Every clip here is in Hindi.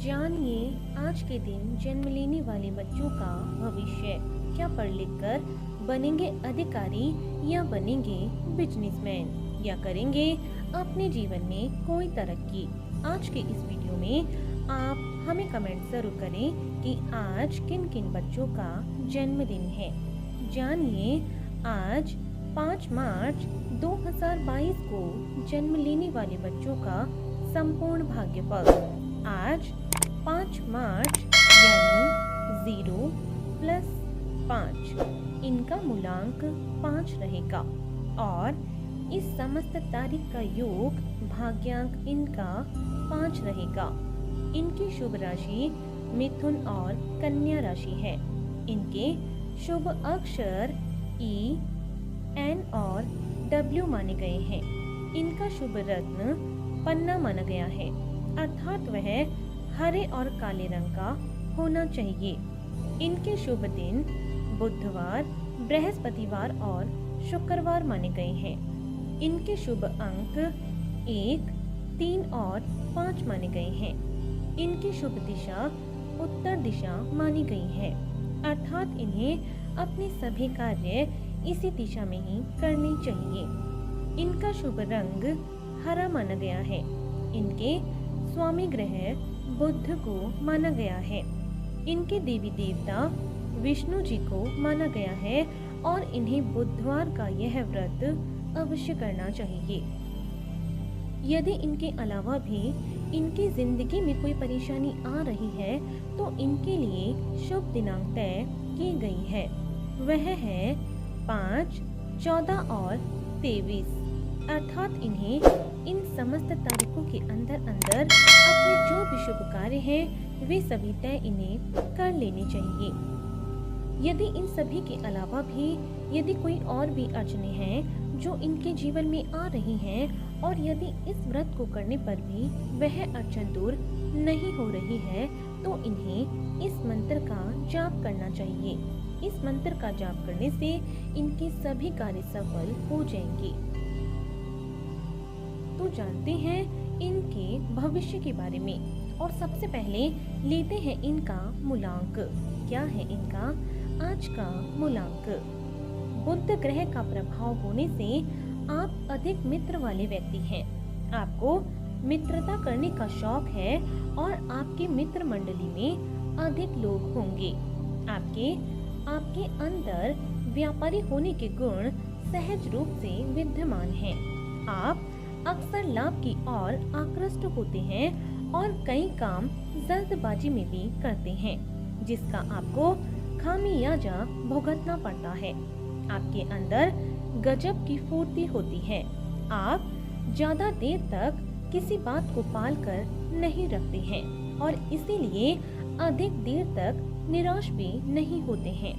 जानिए आज के दिन जन्म लेने वाले बच्चों का भविष्य। क्या पढ़ लिख कर बनेंगे अधिकारी या बनेंगे बिजनेसमैन या करेंगे अपने जीवन में कोई तरक्की। आज के इस वीडियो में आप हमें कमेंट जरूर करें कि आज किन किन बच्चों का जन्मदिन है। जानिए आज 5 मार्च 2022 को जन्म लेने वाले बच्चों का संपूर्ण भाग्यफल। आज 5 मार्च यानी 0 + 5 इनका मूलांक 5 रहेगा और इस समस्त तारीख का योग भाग्यांक इनका 5 रहेगा। इनकी शुभ राशि मिथुन और कन्या राशि है। इनके शुभ अक्षर E, N और W माने गए हैं। इनका शुभ रत्न पन्ना माना गया है, अर्थात वह हरे और काले रंग का होना चाहिए। इनके शुभ दिन बुधवार, बृहस्पतिवार और शुक्रवार माने गए हैं। इनके शुभ अंक 1, 3 और 5 माने गए हैं। इनकी शुभ दिशा उत्तर दिशा मानी गई है, अर्थात इन्हें अपने सभी कार्य इसी दिशा में ही करने चाहिए। इनका शुभ रंग हरा माना गया है। इनके स्वामी ग्रह बुध को माना गया है। इनके देवी देवता विष्णु जी को माना गया है और इन्हें बुधवार का यह व्रत अवश्य करना चाहिए। यदि इनके अलावा भी इनकी जिंदगी में कोई परेशानी आ रही है तो इनके लिए शुभ दिनांक तय की गई है। वह है 5, 14 और 23, अर्थात इन्हें इन समस्त तारीखों के अंदर अपने जो भी शुभ कार्य हैं वे सभी तय इन्हें कर लेने चाहिए। यदि इन सभी के अलावा भी यदि कोई और भी अड़चने हैं जो इनके जीवन में आ रही हैं और यदि इस व्रत को करने पर भी वह अड़चन दूर नहीं हो रही है तो इन्हें इस मंत्र का जाप करना चाहिए। इस मंत्र का जाप करने से इनके सभी कार्य सफल हो जाएंगे। तो जानते हैं इनके भविष्य के बारे में और सबसे पहले लेते हैं इनका मूलांक। क्या है इनका आज का मूलांक? बुध ग्रह का प्रभाव होने से आप अधिक मित्र वाले व्यक्ति हैं। आपको मित्रता करने का शौक है और आपके मित्र मंडली में अधिक लोग होंगे। आपके अंदर व्यापारी होने के गुण सहज रूप से विद्यमान हैं। आप अक्सर लाभ की ओर आकृष्ट होते हैं और कई काम जल्दबाजी में भी करते हैं जिसका आपको खामियाजा भुगतना पड़ता है। आपके अंदर गजब की फुर्ती होती है। आप ज्यादा देर तक किसी बात को पाल कर नहीं रखते हैं और इसीलिए अधिक देर तक निराश भी नहीं होते हैं।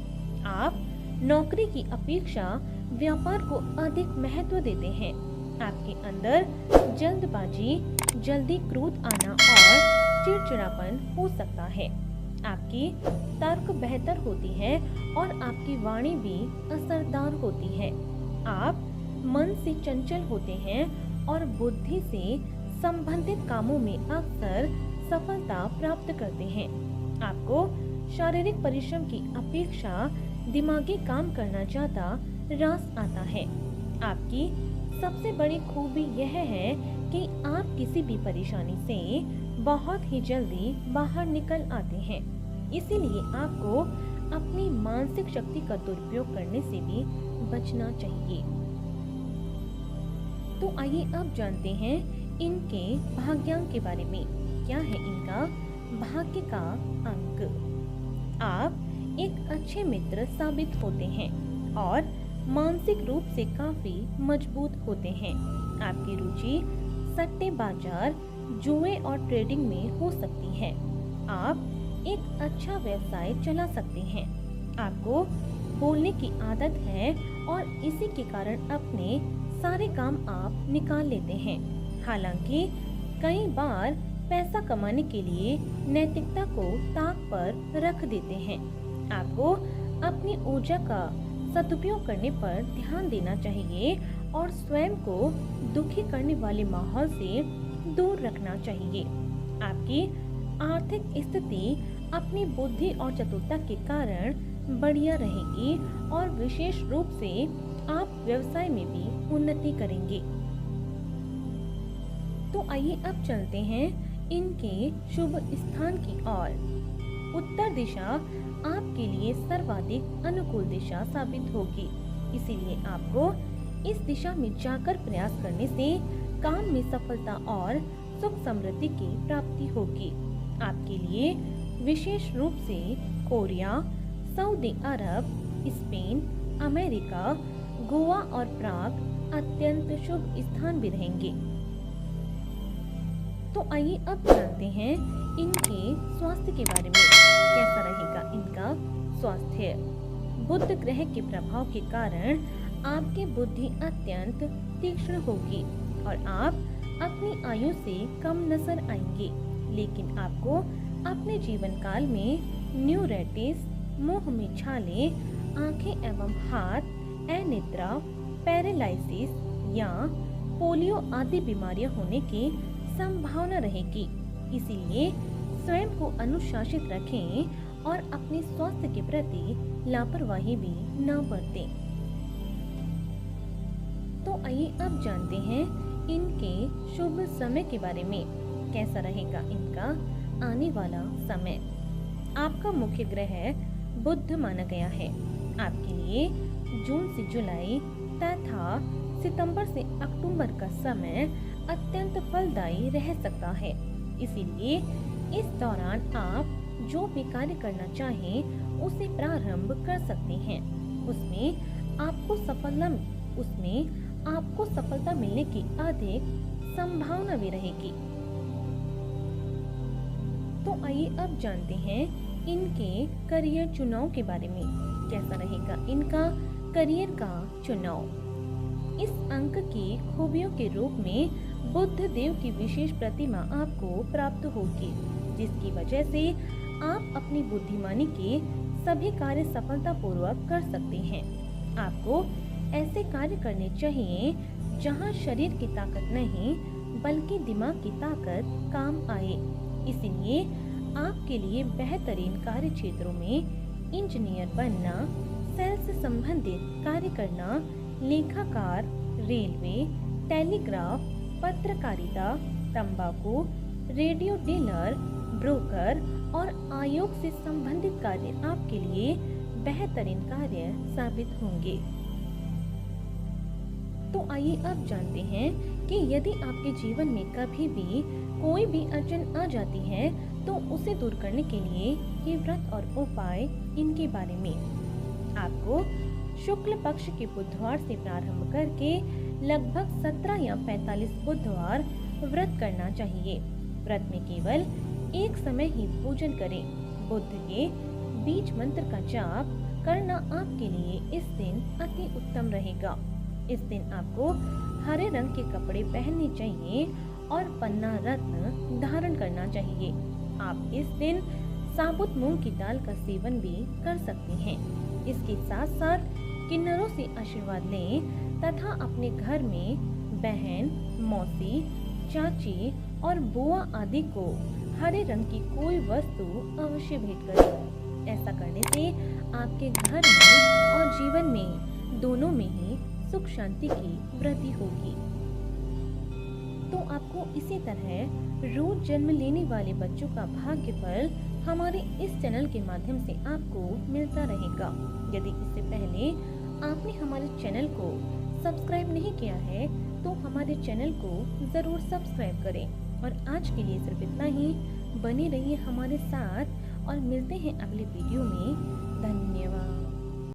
आप नौकरी की अपेक्षा व्यापार को अधिक महत्व देते हैं। आपके अंदर जल्दबाजी, जल्दी क्रोध आना और चिड़चिड़ापन हो सकता है। आपकी तर्क बेहतर होती है और आपकी वाणी भी असरदार होती है। आप मन से चंचल होते हैं और बुद्धि से संबंधित कामों में अक्सर सफलता प्राप्त करते हैं। आपको शारीरिक परिश्रम की अपेक्षा दिमागी काम करना ज्यादा रास आता है। आपकी सबसे बड़ी खूबी यह है कि आप किसी भी परेशानी से बहुत ही जल्दी बाहर निकल आते हैं। इसीलिए आपको अपनी मानसिक शक्ति का दुरुपयोग करने से भी बचना चाहिए। तो आइए अब जानते हैं इनके भाग्यांक के बारे में। क्या है इनका भाग्य का अंक? आप एक अच्छे मित्र साबित होते हैं और मानसिक रूप से काफी मजबूत होते हैं। आपकी रुचि सट्टे बाजार, जुए और ट्रेडिंग में हो सकती है। आप एक अच्छा व्यवसाय चला सकते हैं। आपको बोलने की आदत है और इसी के कारण अपने सारे काम आप निकाल लेते हैं। हालांकि कई बार पैसा कमाने के लिए नैतिकता को ताक पर रख देते हैं। आपको अपनी ऊर्जा का सदुपयोग करने पर ध्यान देना चाहिए और स्वयं को दुखी करने वाले माहौल से दूर रखना चाहिए। आपकी आर्थिक स्थिति अपनी बुद्धि और चतुरता के कारण बढ़िया रहेगी और विशेष रूप से आप व्यवसाय में भी उन्नति करेंगे। तो आइए अब चलते हैं इनके शुभ स्थान की ओर। उत्तर दिशा आपके लिए सर्वाधिक अनुकूल दिशा साबित होगी, इसीलिए आपको इस दिशा में जाकर प्रयास करने से काम में सफलता और सुख समृद्धि की प्राप्ति होगी। आपके लिए विशेष रूप से कोरिया, सऊदी अरब, स्पेन, अमेरिका, गोवा और प्राग अत्यंत शुभ स्थान भी रहेंगे। तो आइए अब जानते हैं इनके स्वास्थ्य के बारे में। कैसा रहेगा इनका स्वास्थ्य? बुध ग्रह के प्रभाव के कारण आपकी बुद्धि अत्यंत तीक्ष्ण होगी और आप अपनी आयु से कम नजर आएंगे, लेकिन आपको अपने जीवन काल में न्यूराइटिस, मुंह में छाले, आंखें एवं हाथ, अनिद्रा, पैरालिसिस या पोलियो आदि बीमारियां होने की संभावना रहेगी। इसीलिए स्वयं को अनुशासित रखें और अपने स्वास्थ्य के प्रति लापरवाही भी न बरतें। तो आइए अब जानते हैं इनके शुभ समय के बारे में। कैसा रहेगा इनका आने वाला समय? आपका मुख्य ग्रह बुध माना गया है। आपके लिए जून से जुलाई तथा सितंबर से अक्टूबर का समय अत्यंत फलदायी रह सकता है। इसीलिए इस दौरान आप जो भी कार्य करना चाहें उसे प्रारंभ कर सकते हैं। उसमें आपको सफलता मिलने की अधिक संभावना भी रहेगी। तो आइए अब जानते हैं इनके करियर चुनाव के बारे में। कैसा रहेगा इनका करियर का चुनाव? इस अंक की खूबियों के रूप में बुध देव की विशेष प्रतिमा आपको प्राप्त होगी, जिसकी वजह से आप अपनी बुद्धिमानी के सभी कार्य सफलतापूर्वक कर सकते हैं। आपको ऐसे कार्य करने चाहिए जहां शरीर की ताकत नहीं बल्कि दिमाग की ताकत काम आए। इसलिए आपके लिए बेहतरीन कार्य क्षेत्रों में इंजीनियर बनना, सेल्स से संबंधित कार्य करना, लेखाकार, रेलवे, टेलीग्राफ, पत्रकारिता, तंबाकू, रेडियो डीलर, ब्रोकर और आयोग से संबंधित कार्य आपके लिए बेहतरीन कार्य साबित होंगे। तो आइए अब जानते हैं कि यदि आपके जीवन में कभी भी कोई भी अड़चन आ जाती है तो उसे दूर करने के लिए ये व्रत और उपाय इनके बारे में। आपको शुक्ल पक्ष के बुधवार से प्रारंभ करके लगभग 17 या 45 बुधवार व्रत करना चाहिए। व्रत में केवल एक समय ही भोजन करें। बुध के बीज मंत्र का जाप करना आपके लिए इस दिन अति उत्तम रहेगा। इस दिन आपको हरे रंग के कपड़े पहनने चाहिए और पन्ना रत्न धारण करना चाहिए। आप इस दिन साबुत मूंग की दाल का सेवन भी कर सकते हैं। इसके साथ साथ किन्नरों से आशीर्वाद लें तथा अपने घर में बहन, मौसी, चाची और बुआ आदि को हरे रंग की कोई वस्तु अवश्य भेंट करें। ऐसा करने से आपके घर में और जीवन में दोनों में ही सुख शांति की वृद्धि होगी। तो आपको इसी तरह रोज जन्म लेने वाले बच्चों का भाग्य फल हमारे इस चैनल के माध्यम से आपको मिलता रहेगा। यदि इससे पहले आपने हमारे चैनल को सब्सक्राइब नहीं किया है तो हमारे चैनल को जरूर सब्सक्राइब करें। और आज के लिए सिर्फ इतना ही। बने रहिए हमारे साथ और मिलते हैं अगले वीडियो में। धन्यवाद।